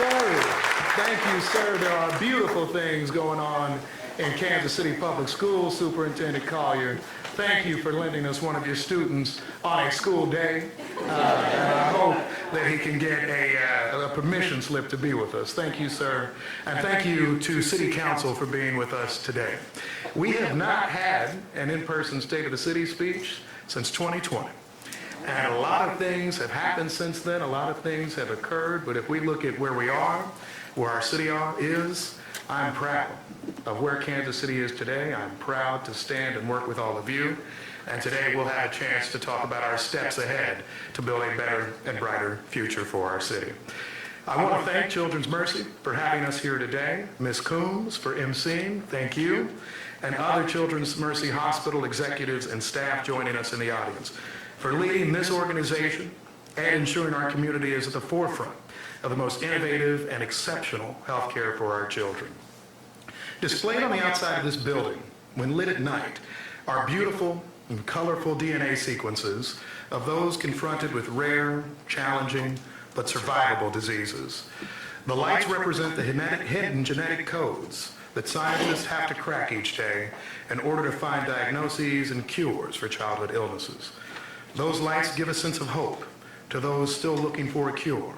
sir. Thank you, sir. There are beautiful things going on in Kansas City Public Schools. Superintendent Collier, thank you for lending us one of your students on a school day. And I hope that he can get a permission slip to be with us. Thank you, sir. And thank you to City Council for being with us today. We have not had an in-person State of the City speech since 2020. And a lot of things have happened since then. A lot of things have occurred. But if we look at where we are, where our city is, I'm proud of where Kansas City is today. I'm proud to stand and work with all of you. And today we'll have a chance to talk about our steps ahead to build a better and brighter future for our city. I want to thank Children's Mercy for having us here today. Ms. Coombs for emceeing, thank you. And other Children's Mercy Hospital executives and staff joining us in the audience for leading this organization and ensuring our community is at the forefront of the most innovative and exceptional health care for our children. Displayed on the outside of this building, when lit at night, are beautiful and colorful DNA sequences of those confronted with rare, challenging, but survivable diseases. The lights represent the hidden genetic codes that scientists have to crack each day in order to find diagnoses and cures for childhood illnesses. Those lights give a sense of hope to those still looking for a cure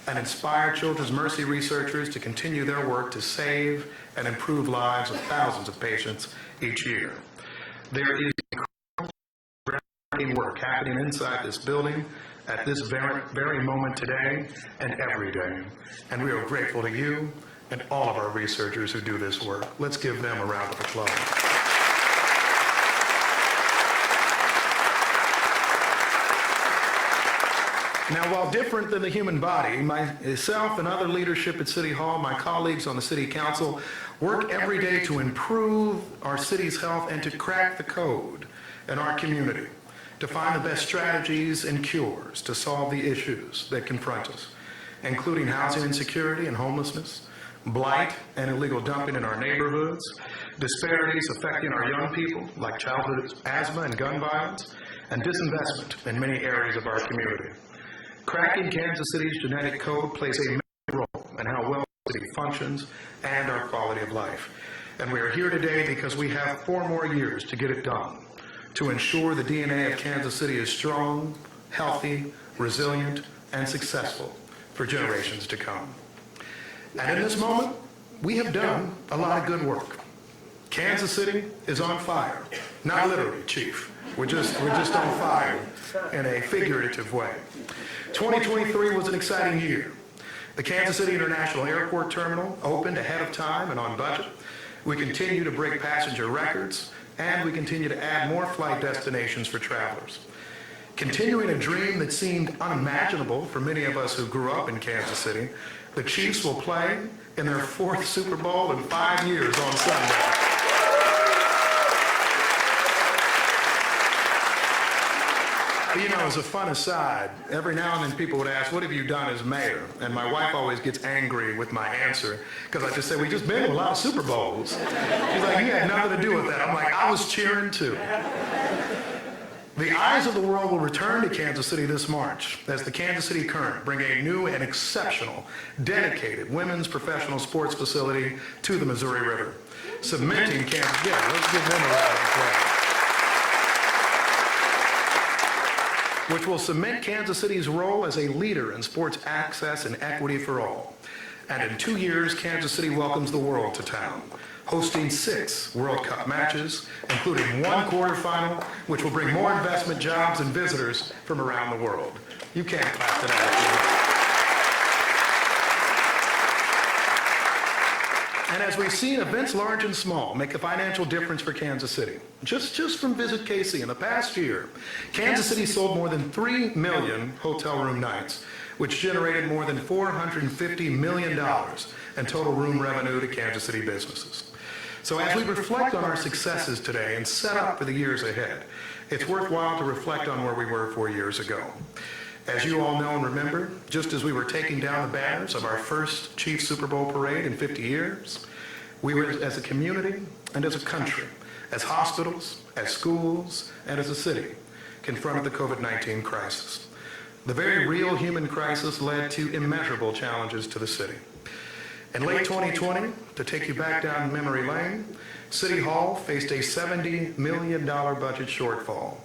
and inspire Children's Mercy researchers to continue their work to save and improve lives of thousands of patients each year. There is incredible work happening inside this building at this very moment today and every day. And we are grateful to you and all of our researchers who do this work. Let's give them a round of applause. Now, while different than the human body, myself and other leadership at City Hall, my colleagues on the City Council, work every day to improve our city's health and to crack the code in our community, to find the best strategies and cures to solve the issues that confront us, including housing insecurity and homelessness, blight and illegal dumping in our neighborhoods, disparities affecting our young people like childhood asthma and gun violence, and disinvestment in many areas of our community. Cracking Kansas City's genetic code plays a major role in how well the city functions and our quality of life. And we are here today because we have 4 more years to get it done, to ensure the DNA of Kansas City is strong, healthy, resilient, and successful for generations to come. And in this moment, we have done a lot of good work. Kansas City is on fire. Not literally, Chief. We're just on fire in a figurative way. 2023 was an exciting year. The Kansas City International Airport Terminal opened ahead of time and on budget. We continue to break passenger records, and we continue to add more flight destinations for travelers. Continuing a dream that seemed unimaginable for many of us who grew up in Kansas City, the Chiefs will play in their 4th Super Bowl in 5 years on Sunday. You know, as a fun aside, every now and then people would ask, what have you done as mayor? And my wife always gets angry with my answer because I just say, we just been to a lot of Super Bowls. She's like, you had nothing to do with that. I'm like, I was cheering too. The eyes of the world will return to Kansas City this March as the Kansas City Current bring a new and exceptional, dedicated women's professional sports facility to the Missouri River, cementing Kansas. Yeah, let's give them a round of applause. Which will cement Kansas City's role as a leader in sports access and equity for all. And in 2 years, Kansas City welcomes the world to town, hosting 6 World Cup matches, including 1 quarterfinal, which will bring more investment, jobs, and visitors from around the world. You can't clap to that. And as we've seen, events large and small make a financial difference for Kansas City. Just from Visit KC in the past year, Kansas City sold more than 3 million hotel room nights, which generated more than $450 million in total room revenue to Kansas City businesses. So as we reflect on our successes today and set up for the years ahead, it's worthwhile to reflect on where we were 4 years ago. As you all know and remember, just as we were taking down the banners of our first Chiefs Super Bowl parade in 50 years, we were, as a community and as a country, as hospitals, as schools, and as a city, confronted the COVID-19 crisis. The very real human crisis led to immeasurable challenges to the city. In late 2020, to take you back down memory lane, City Hall faced a $70 million budget shortfall,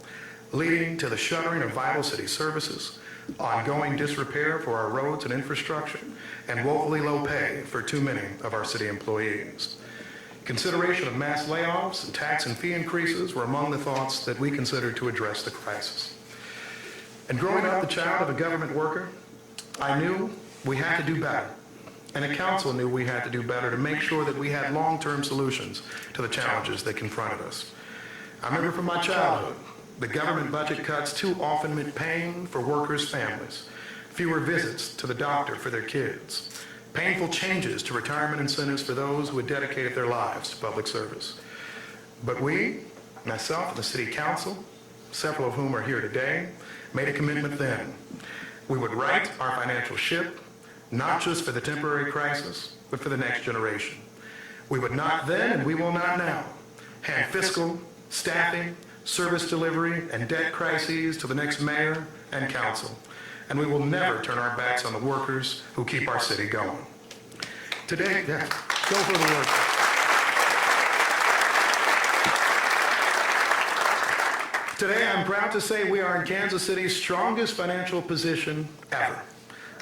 leading to the shuttering of vital city services, ongoing disrepair for our roads and infrastructure, and woefully low pay for too many of our city employees. Consideration of mass layoffs and tax and fee increases were among the thoughts that we considered to address the crisis. And growing up the child of a government worker, I knew we had to do better. And the council knew we had to do better to make sure that we had long-term solutions to the challenges that confronted us. I remember from my childhood, the government budget cuts too often meant pain for workers' families, fewer visits to the doctor for their kids, painful changes to retirement incentives for those who had dedicated their lives to public service. But we, myself and the city council, several of whom are here today, made a commitment then. We would right our financial ship, not just for the temporary crisis, but for the next generation. We would not then, and we will not now, hand fiscal, staffing, service delivery, and debt crises to the next mayor and council. And we will never turn our backs on the workers who keep our city going. Today, go for the work. Today, I'm proud to say we are in Kansas City's strongest financial position ever,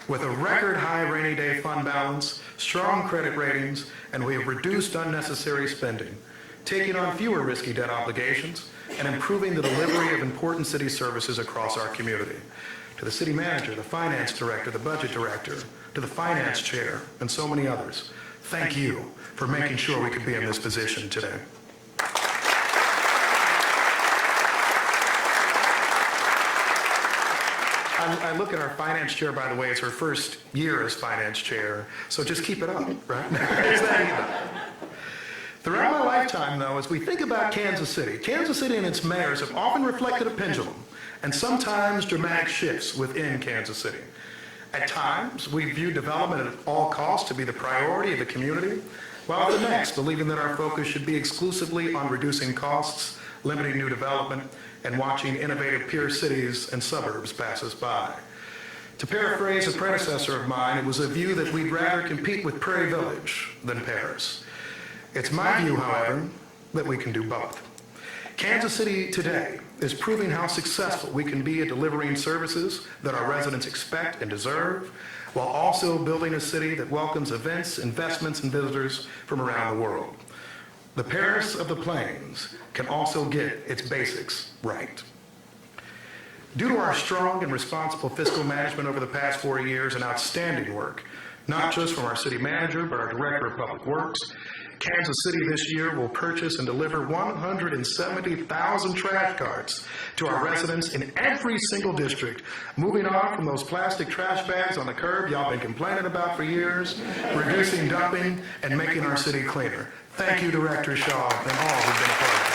with a record high rainy day fund balance, strong credit ratings, and we have reduced unnecessary spending, taking on fewer risky debt obligations, and improving the delivery of important city services across our community. To the city manager, the finance director, the budget director, to the finance chair, and so many others, thank you for making sure we could be in this position today. I look at our finance chair, by the way, it's her first year as finance chair, so just keep it up, right? Throughout my lifetime, though, as we think about Kansas City and its mayors have often reflected a pendulum and sometimes dramatic shifts within Kansas City. At times, we view development at all costs to be the priority of the community, while at the next, believing that our focus should be exclusively on reducing costs, limiting new development, and watching innovative peer cities and suburbs pass us by. To paraphrase a predecessor of mine, it was a view that we'd rather compete with Prairie Village than Paris. It's my view, however, that we can do both. Kansas City today is proving how successful we can be at delivering services that our residents expect and deserve, while also building a city that welcomes events, investments, and visitors from around the world. The Paris of the Plains can also get its basics right. Due to our strong and responsible fiscal management over the past 4 years and outstanding work, not just from our city manager, but our director of public works, Kansas City this year will purchase and deliver 170,000 trash carts to our residents in every single district, moving on from those plastic trash bags on the curb y'all been complaining about for years, reducing dumping, and making our city cleaner. Thank you, Director Shaw, and all who've been a part of it.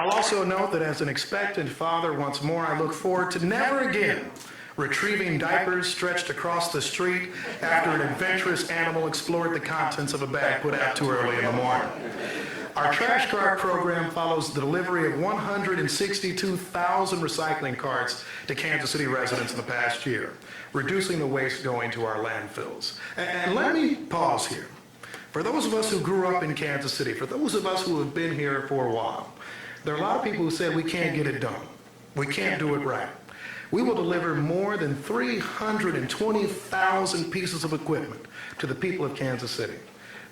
I'll also note that as an expectant father, once more, I look forward to never again retrieving diapers stretched across the street after an adventurous animal explored the contents of a bag put out too early in the morning. Our trash cart program follows the delivery of 162,000 recycling carts to Kansas City residents in the past year, reducing the waste going to our landfills. And let me pause here. For those of us who grew up in Kansas City, for those of us who have been here for a while, there are a lot of people who said we can't get it done. We can't do it right. We will deliver more than 320,000 pieces of equipment to the people of Kansas City.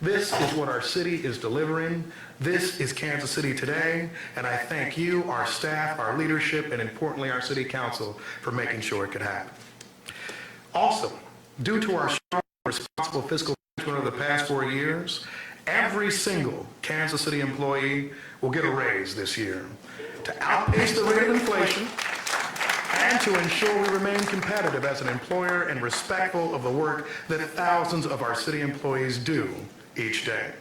This is what our city is delivering. This is Kansas City today, and I thank you, our staff, our leadership, and importantly, our city council for making sure it could happen. Also, due to our strong, responsible fiscal management over the past 4 years, every single Kansas City employee will get a raise this year to outpace the rate of inflation and to ensure we remain competitive as an employer and respectful of the work that thousands of our city employees do each day.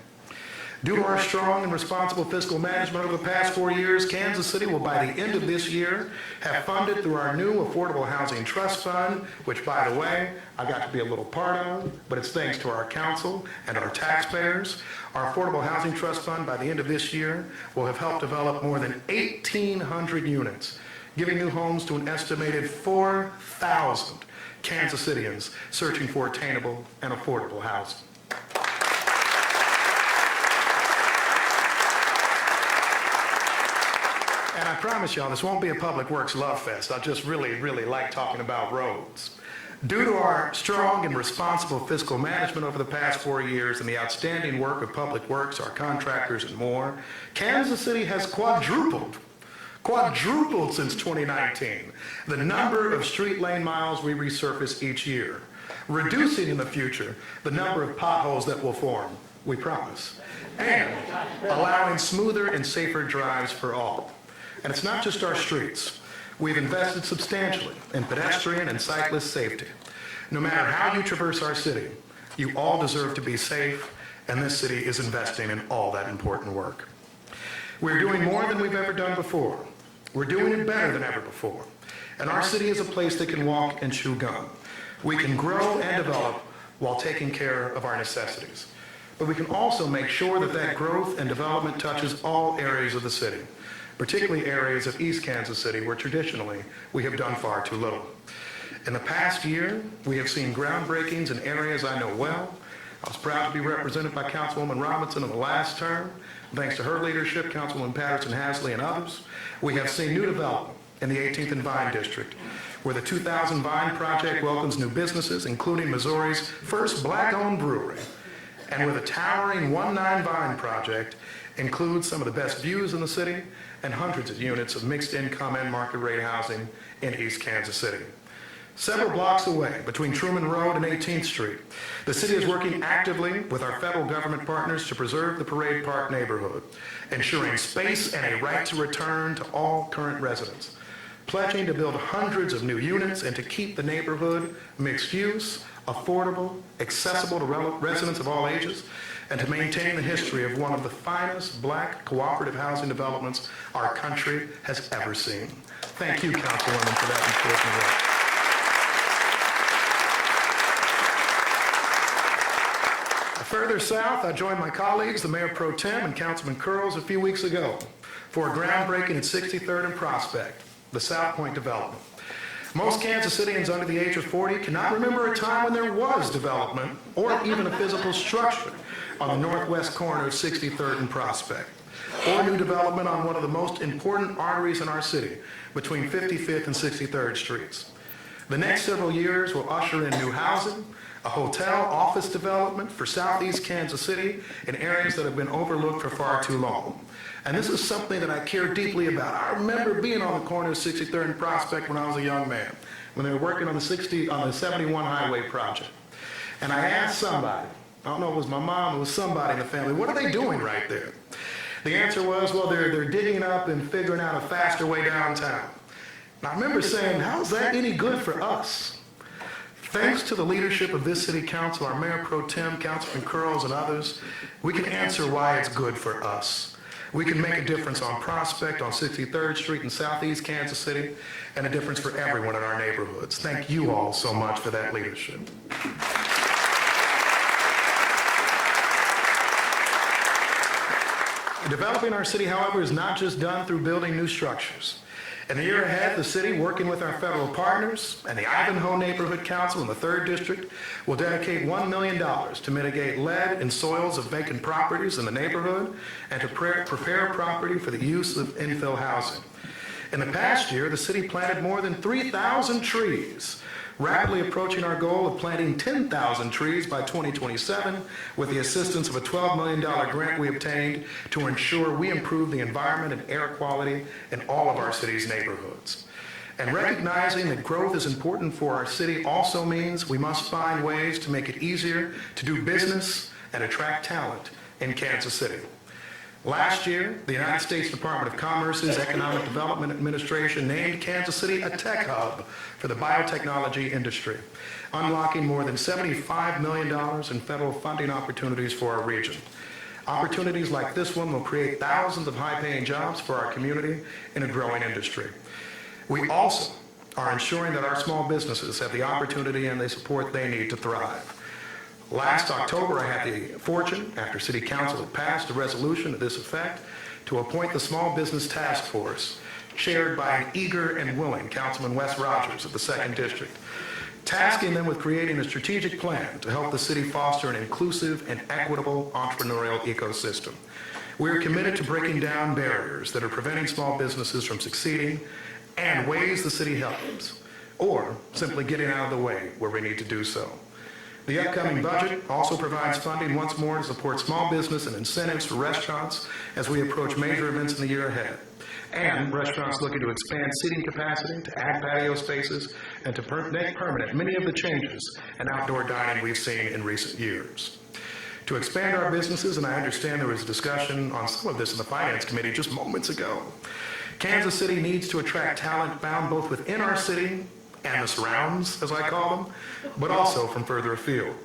Due to our strong and responsible fiscal management over the past 4 years, Kansas City will, by the end of this year, have funded through our new Affordable Housing Trust Fund, which, by the way, I got to be a little part of, but it's thanks to our council and our taxpayers. Our Affordable Housing Trust Fund, by the end of this year, will have helped develop more than 1,800 units giving new homes to an estimated 4,000 Kansas Cityans searching for attainable and affordable housing. And I promise y'all, this won't be a Public Works love fest. I just really like talking about roads. Due to our strong and responsible fiscal management over the past 4 years and the outstanding work of Public Works, our contractors, and more, Kansas City has quadrupled since 2019 the number of street lane miles we resurface each year, reducing in the future the number of potholes that will form, we promise, and allowing smoother and safer drives for all. And it's not just our streets. We've invested substantially in pedestrian and cyclist safety. No matter how you traverse our city, you all deserve to be safe, and this city is investing in all that important work. We're doing more than we've ever done before. We're doing it better than ever before. And our city is a place that can walk and chew gum. We can grow and develop while taking care of our necessities. But we can also make sure that that growth and development touches all areas of the city, particularly areas of East Kansas City where traditionally we have done far too little. In the past year, we have seen groundbreakings in areas I know well. I was proud to be represented by Councilwoman Robinson in the last term. Thanks to her leadership, Councilwoman Patterson-Hasley and others, we have seen new development in the 18th and Vine District, where the 2000 Vine Project welcomes new businesses, including Missouri's first black-owned brewery, and where the towering 19 Vine Project includes some of the best views in the city and hundreds of units of mixed income and market rate housing in East Kansas City. Several blocks away, between Truman Road and 18th Street, the city is working actively with our federal government partners to preserve the Parade Park neighborhood, ensuring space and a right to return to all current residents, pledging to build hundreds of new units and to keep the neighborhood mixed use, affordable, accessible to residents of all ages, and to maintain the history of one of the finest black cooperative housing developments our country has ever seen. Thank you, Councilwoman, for that important work. Further south, I joined my colleagues, the Mayor Pro Tem and Councilman Curls, a few weeks ago for a groundbreaking at 63rd and Prospect, the South Point development. Most Kansas Cityans under the age of 40 cannot remember a time when there was development or even a physical structure on the northwest corner of 63rd and Prospect, or new development on one of the most important arteries in our city between 55th and 63rd Streets. The next several years will usher in new housing, a hotel office development for Southeast Kansas City in areas that have been overlooked for far too long. And this is something that I care deeply about. I remember being on the corner of 63rd and Prospect when I was a young man, when they were working on the 71 highway project. And I asked somebody, I don't know if it was my mom, it was somebody in the family, what are they doing right there? The answer was, well, they're digging up and figuring out a faster way downtown. And I remember saying, how is that any good for us? Thanks to the leadership of this city council, our Mayor Pro Tem, Councilman Curls, and others, we can answer why it's good for us. We can make a difference on Prospect, on 63rd Street in Southeast Kansas City, and a difference for everyone in our neighborhoods. Thank you all so much for that leadership. Developing our city, however, is not just done through building new structures. In the year ahead, the city, working with our federal partners and the Ivanhoe Neighborhood Council in the 3rd District, will dedicate $1 million to mitigate lead in soils of vacant properties in the neighborhood and to prepare property for the use of infill housing. In the past year, the city planted more than 3,000 trees, rapidly approaching our goal of planting 10,000 trees by 2027 with the assistance of a $12 million grant we obtained to ensure we improve the environment and air quality in all of our city's neighborhoods. And recognizing that growth is important for our city also means we must find ways to make it easier to do business and attract talent in Kansas City. Last year, the United States Department of Commerce's Economic Development Administration named Kansas City a tech hub for the biotechnology industry, unlocking more than $75 million in federal funding opportunities for our region. Opportunities like this one will create thousands of high-paying jobs for our community in a growing industry. We also are ensuring that our small businesses have the opportunity and the support they need to thrive. Last October, I had the fortune, after City Council had passed a resolution to this effect, to appoint the Small Business Task Force chaired by an eager and willing Councilman Wes Rogers of the 2nd District, tasking them with creating a strategic plan to help the city foster an inclusive and equitable entrepreneurial ecosystem. We are committed to breaking down barriers that are preventing small businesses from succeeding and ways the city helps, or simply getting out of the way where we need to do so. The upcoming budget also provides funding once more to support small business and incentives for restaurants as we approach major events in the year ahead. And restaurants looking to expand seating capacity, to add patio spaces, and to make permanent many of the changes in outdoor dining we've seen in recent years. To expand our businesses, and I understand there was a discussion on some of this in the Finance Committee just moments ago, Kansas City needs to attract talent found both within our city and the surrounds, as I call them, but also from further afield.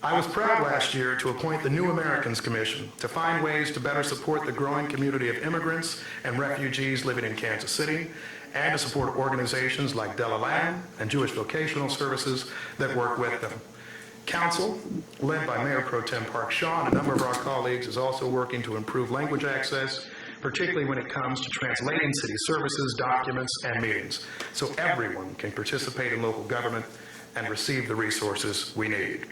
I was proud last year to appoint the New Americans Commission to find ways to better support the growing community of immigrants and refugees living in Kansas City, and to support organizations like Della Land and Jewish Vocational Services that work with them. Council, led by Mayor Pro Tem Park Shaw and a number of our colleagues, is also working to improve language access, particularly when it comes to translating city services, documents, and meetings, so everyone can participate in local government and receive the resources we need.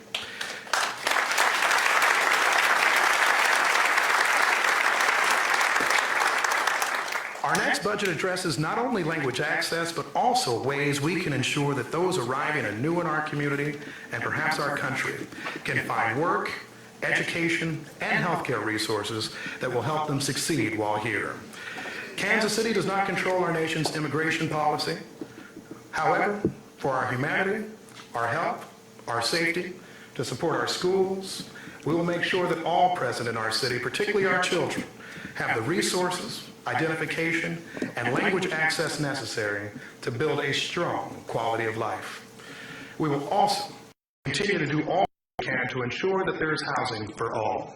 Our next budget addresses not only language access, but also ways we can ensure that those arriving anew in our community and perhaps our country can find work, education, and healthcare resources that will help them succeed while here. Kansas City does not control our nation's immigration policy. However, for our humanity, our health, our safety, to support our schools, we will make sure that all present in our city, particularly our children, have the resources, identification, and language access necessary to build a strong quality of life. We will also continue to do all we can to ensure that there is housing for all.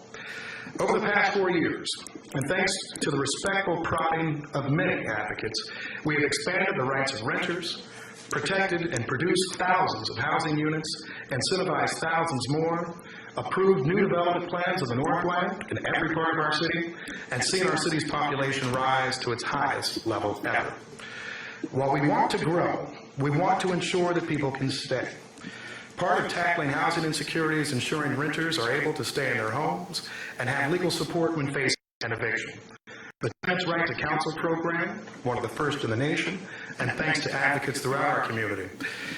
Over the past 4 years, and thanks to the respectful prodding of many advocates, we have expanded the rights of renters, protected and produced thousands of housing units, incentivized thousands more, approved new development plans of the Northland in every part of our city, and seen our city's population rise to its highest level ever. While we want to grow, we want to ensure that people can stay. Part of tackling housing insecurity is ensuring renters are able to stay in their homes and have legal support when facing an eviction. The Tenants' Right to Counsel program, one of the first in the nation, and thanks to advocates throughout our community,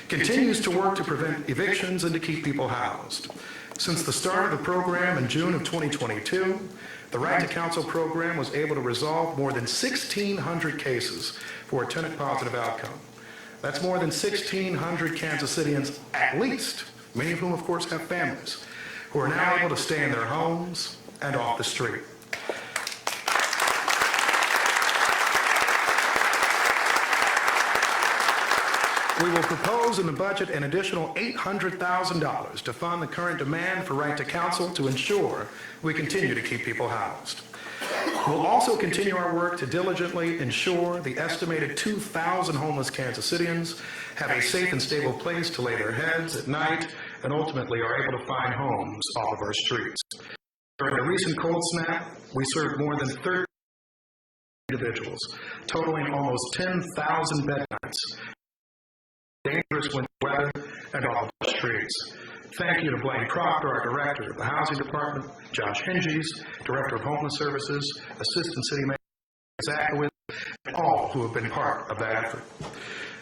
continues to work to prevent evictions and to keep people housed. Since the start of the program in June of 2022, the Right to Counsel program was able to resolve more than 1,600 cases for a tenant-positive outcome. That's more than 1,600 Kansas Cityans, at least, many of whom, of course, have families, who are now able to stay in their homes and off the street. We will propose in the budget an additional $800,000 to fund the current demand for Right to Counsel to ensure we continue to keep people housed. We'll also continue our work to diligently ensure the estimated 2,000 homeless Kansas Cityans have a safe and stable place to lay their heads at night and ultimately are able to find homes off of our streets. During the recent cold snap, we served more than 30 individuals, totaling almost 10,000 bed nights, dangerous winter weather, and off the streets. Thank you to Blaine Proctor, our Director of the Housing Department, Josh Hinges, Director of Homeless Services, Assistant City Manager Zachowitz, and all who have been part of that effort.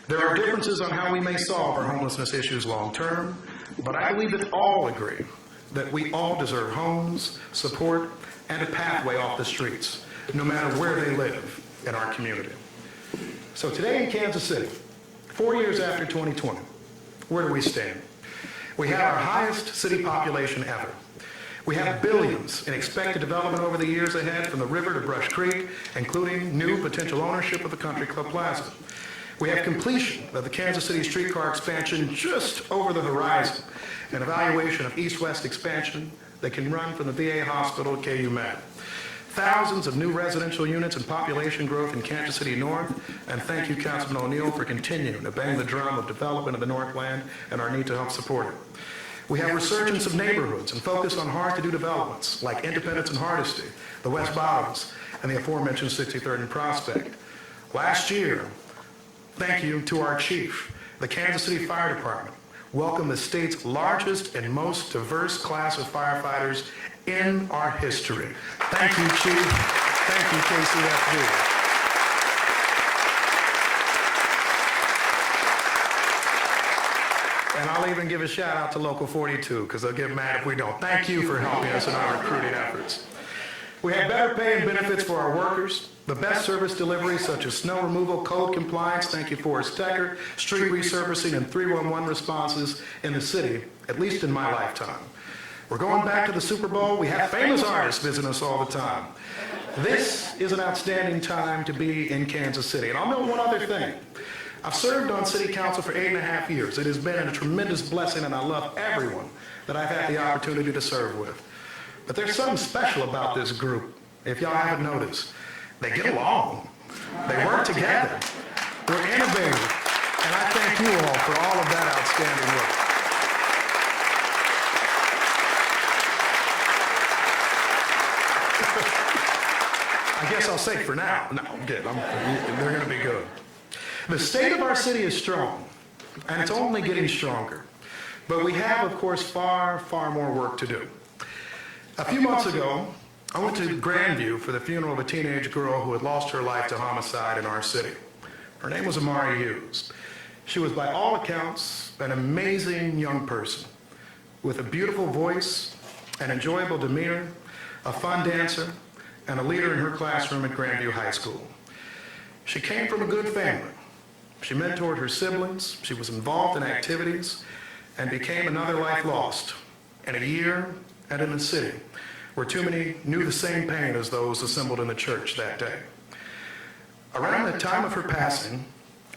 There are differences on how we may solve our homelessness issues long term, but I believe that all agree that we all deserve homes, support, and a pathway off the streets, no matter where they live in our community. So today in Kansas City, 4 years after 2020, where do we stand? We have our highest city population ever. We have billions in expected development over the years ahead from the river to Brush Creek, including new potential ownership of the Country Club Plaza. We have completion of the Kansas City streetcar expansion just over the horizon, an evaluation of east-west expansion that can run from the VA hospital to KU Med. Thousands of new residential units and population growth in Kansas City North, and thank you, Councilman O'Neill, for continuing to bang the drum of development of the Northland and our need to help support it. We have resurgence of neighborhoods and focus on hard-to-do developments like Independence and Hardesty, the West Bottoms, and the aforementioned 63rd and Prospect. Last year, thank you to our chief, the Kansas City Fire Department welcomed the state's largest and most diverse class of firefighters in our history. Thank you, Chief. Thank you, KCFD. And I'll even give a shout out to Local 42, because they'll get mad if we don't. Thank you for helping us in our recruiting efforts. We have better pay and benefits for our workers, the best service delivery such as snow removal, code compliance, thank you Forrest Decker, street resurfacing, and 311 responses in the city, at least in my lifetime. We're going back to the Super Bowl. We have famous artists visiting us all the time. This is an outstanding time to be in Kansas City. And I'll note one other thing. I've served on City Council for 8.5 years. It has been a tremendous blessing, and I love everyone that I've had the opportunity to serve with. But there's something special about this group, if y'all haven't noticed. They get along. They work together. We're innovative. And I thank you all for all of that outstanding work. I guess I'll say for now. No, I'm good. They're going to be good. The state of our city is strong, and it's only getting stronger. But we have, of course, far, far more work to do. A few months ago, I went to Grandview for the funeral of a teenage girl who had lost her life to homicide in our city. Her name was Amari Hughes. She was, by all accounts, an amazing young person with a beautiful voice, an enjoyable demeanor, a fun dancer, and a leader in her classroom at Grandview High School. She came from a good family. She mentored her siblings, she was involved in activities, and became another life lost in a year and in a city where too many knew the same pain as those assembled in the church that day. Around the time of her passing,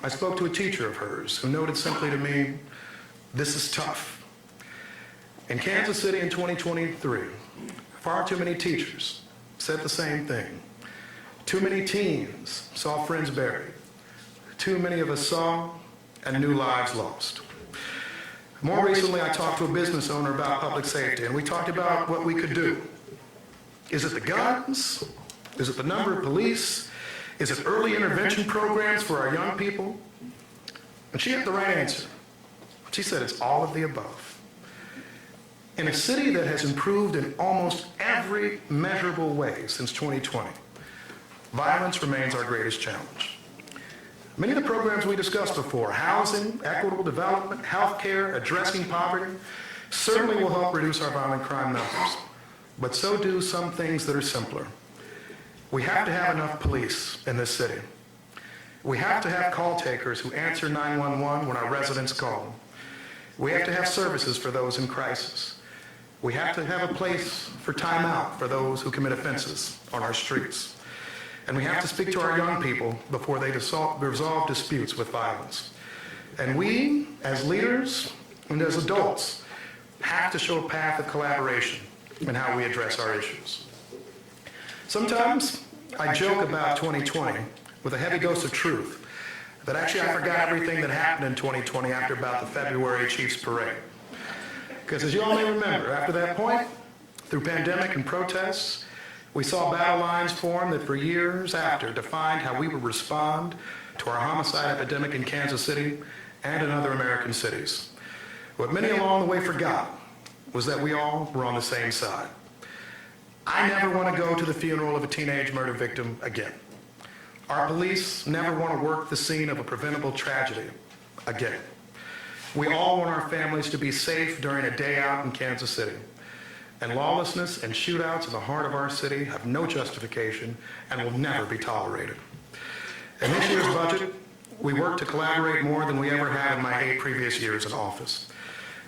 I spoke to a teacher of hers who noted simply to me, "This is tough." In Kansas City in 2023, far too many teachers said the same thing. Too many teens saw friends buried. Too many of us saw and knew lives lost. More recently, I talked to a business owner about public safety, and we talked about what we could do. Is it the guns? Is it the number of police? Is it early intervention programs for our young people? And she had the right answer. She said it's all of the above. In a city that has improved in almost every measurable way since 2020, violence remains our greatest challenge. Many of the programs we discussed before, housing, equitable development, healthcare, addressing poverty, certainly will help reduce our violent crime numbers. But so do some things that are simpler. We have to have enough police in this city. We have to have call takers who answer 911 when our residents call. We have to have services for those in crisis. We have to have a place for timeout for those who commit offenses on our streets. And we have to speak to our young people before they resolve disputes with violence. And we, as leaders and as adults, have to show a path of collaboration in how we address our issues. Sometimes I joke about 2020 with a heavy dose of truth that actually I forgot everything that happened in 2020 after about the February Chiefs Parade. Because as you all may remember, after that point, through pandemic and protests, we saw battle lines form that for years after defined how we would respond to our homicide epidemic in Kansas City and in other American cities. What many along the way forgot was that we all were on the same side. I never want to go to the funeral of a teenage murder victim again. Our police never want to work the scene of a preventable tragedy again. We all want our families to be safe during a day out in Kansas City. And lawlessness and shootouts in the heart of our city have no justification and will never be tolerated. In this year's budget, we worked to collaborate more than we ever have in my 8 previous years in office.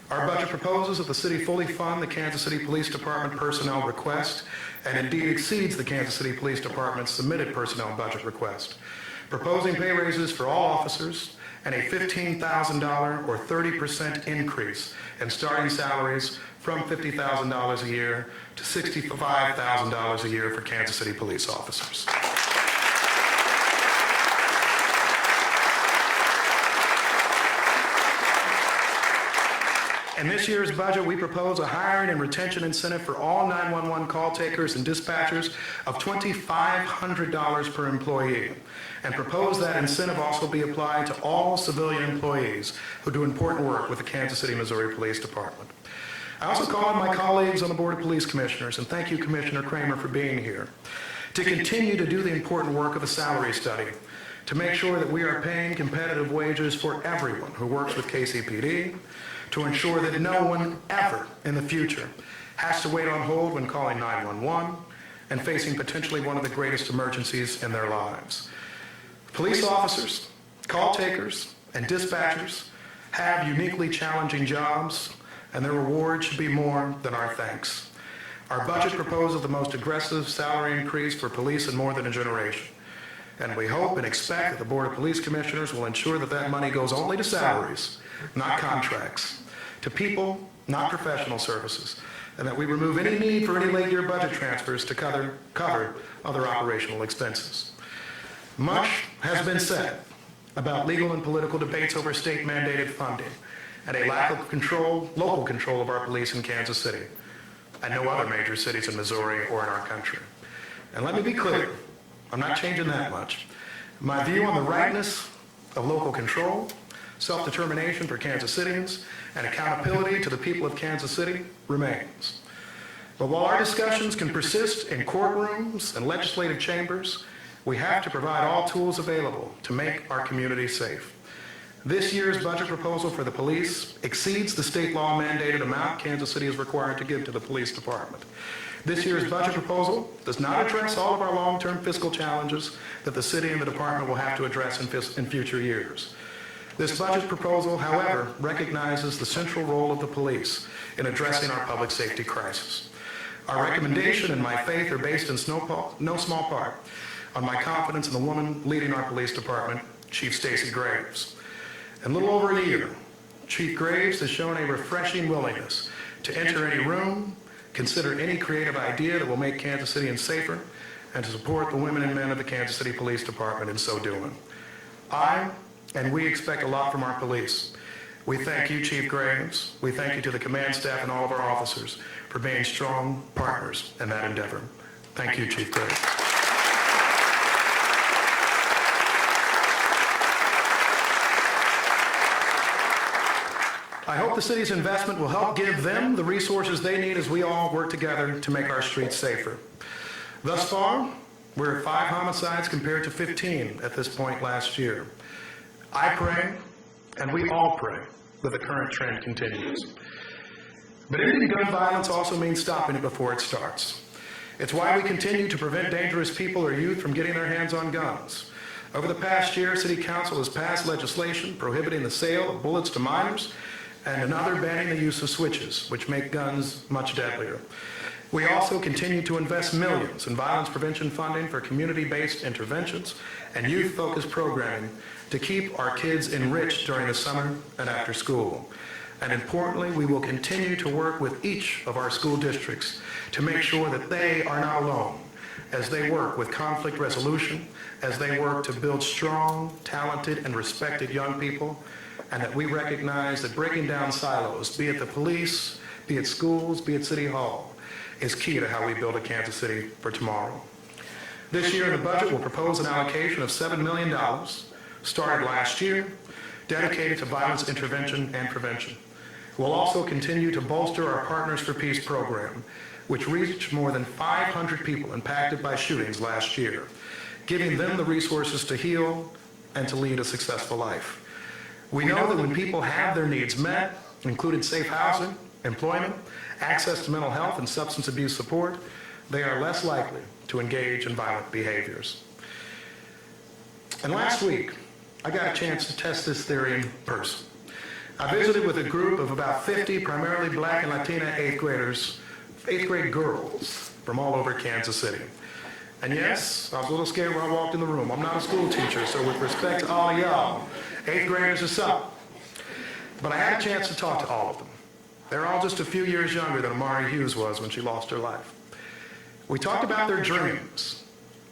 Our budget proposes that the city fully fund the Kansas City Police Department personnel request and indeed exceeds the Kansas City Police Department's submitted personnel budget request, proposing pay raises for all officers and a $15,000 or 30% increase in starting salaries from $50,000 a year to $65,000 a year for Kansas City police officers. In this year's budget, we propose a hiring and retention incentive for all 911 call takers and dispatchers of $2,500 per employee, and propose that incentive also be applied to all civilian employees who do important work with the Kansas City, Missouri Police Department. I also call on my colleagues on the Board of Police Commissioners, and thank you, Commissioner Kramer, for being here, to continue to do the important work of a salary study, to make sure that we are paying competitive wages for everyone who works with KCPD, to ensure that no one ever in the future has to wait on hold when calling 911 and facing potentially one of the greatest emergencies in their lives. Police officers, call takers, and dispatchers have uniquely challenging jobs, and their reward should be more than our thanks. Our budget proposes the most aggressive salary increase for police in more than a generation, and we hope and expect that the Board of Police Commissioners will ensure that that money goes only to salaries, not contracts, to people, not professional services, and that we remove any need for any late-year budget transfers to cover other operational expenses. Much has been said about legal and political debates over state-mandated funding and a lack of control, local control of our police in Kansas City and no other major cities in Missouri or in our country. And let me be clear, I'm not changing that much. My view on the rightness of local control, self-determination for Kansas Cityans, and accountability to the people of Kansas City remains. But while our discussions can persist in courtrooms and legislative chambers, we have to provide all tools available to make our community safe. This year's budget proposal for the police exceeds the state law mandated amount Kansas City is required to give to the police department. This year's budget proposal does not address all of our long-term fiscal challenges that the city and the department will have to address in future years. This budget proposal, however, recognizes the central role of the police in addressing our public safety crisis. Our recommendation and my faith are based in no small part on my confidence in the woman leading our police department, Chief Stacey Graves. In a little over a year, Chief Graves has shown a refreshing willingness to enter any room, consider any creative idea that will make Kansas Cityans safer, and to support the women and men of the Kansas City Police Department in so doing. And we expect a lot from our police. We thank you, Chief Graves. We thank you to the command staff and all of our officers for being strong partners in that endeavor. Thank you, Chief Graves. I hope the city's investment will help give them the resources they need as we all work together to make our streets safer. Thus far, we're at 5 homicides compared to 15 at this point last year. I pray, and we all pray, that the current trend continues. But ending gun violence also means stopping it before it starts. It's why we continue to prevent dangerous people or youth from getting their hands on guns. Over the past year, City Council has passed legislation prohibiting the sale of bullets to minors and another banning the use of switches, which make guns much deadlier. We also continue to invest millions in violence prevention funding for community-based interventions and youth-focused programming to keep our kids enriched during the summer and after school. And importantly, we will continue to work with each of our school districts to make sure that they are not alone as they work with conflict resolution, as they work to build strong, talented, and respected young people, and that we recognize that breaking down silos, be it the police, be it schools, be it City Hall, is key to how we build a Kansas City for tomorrow. This year in the budget, we'll propose an allocation of $7 million, started last year, dedicated to violence intervention and prevention. We'll also continue to bolster our Partners for Peace program, which reached more than 500 people impacted by shootings last year, giving them the resources to heal and to lead a successful life. We know that when people have their needs met, including safe housing, employment, access to mental health and substance abuse support, they are less likely to engage in violent behaviors. And last week, I got a chance to test this theory in person. I visited with a group of about 50 primarily Black and Latina eighth grade girls from all over Kansas City. And yes, I was a little scared when I walked in the room. I'm not a school teacher, so with respect to all of y'all, eighth graders are something. But I had a chance to talk to all of them. They're all just a few years younger than Amari Hughes was when she lost her life. We talked about their dreams,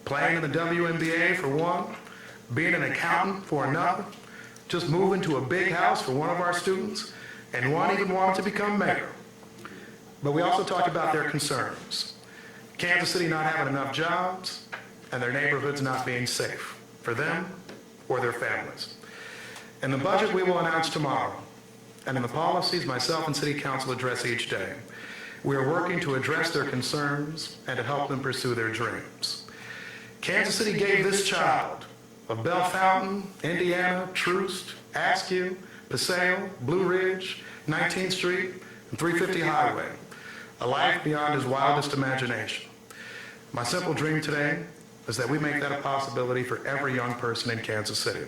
playing in the WNBA for one, being an accountant for another, just moving to a big house for one of our students, and one even wanted to become mayor. But we also talked about their concerns. Kansas City not having enough jobs, and their neighborhoods not being safe for them or their families. In the budget we will announce tomorrow, and in the policies myself and City Council address each day, we are working to address their concerns and to help them pursue their dreams. Kansas City gave this child of Bell Fountain, Indiana, Troost, Askew, Paseo, Blue Ridge, 19th Street, and 350 Highway a life beyond his wildest imagination. My simple dream today is that we make that a possibility for every young person in Kansas City.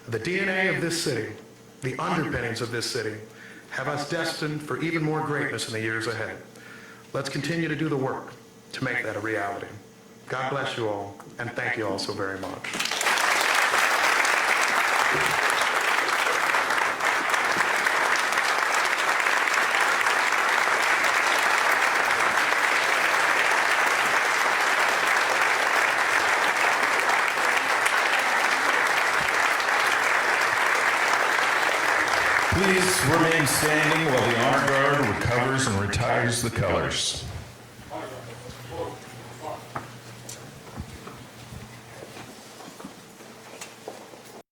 The DNA of this city, the underpinnings of this city, have us destined for even more greatness in the years ahead. Let's continue to do the work to make that a reality. God bless you all, and thank you all so very much. Please remain standing while the honor guard recovers and retires the colors.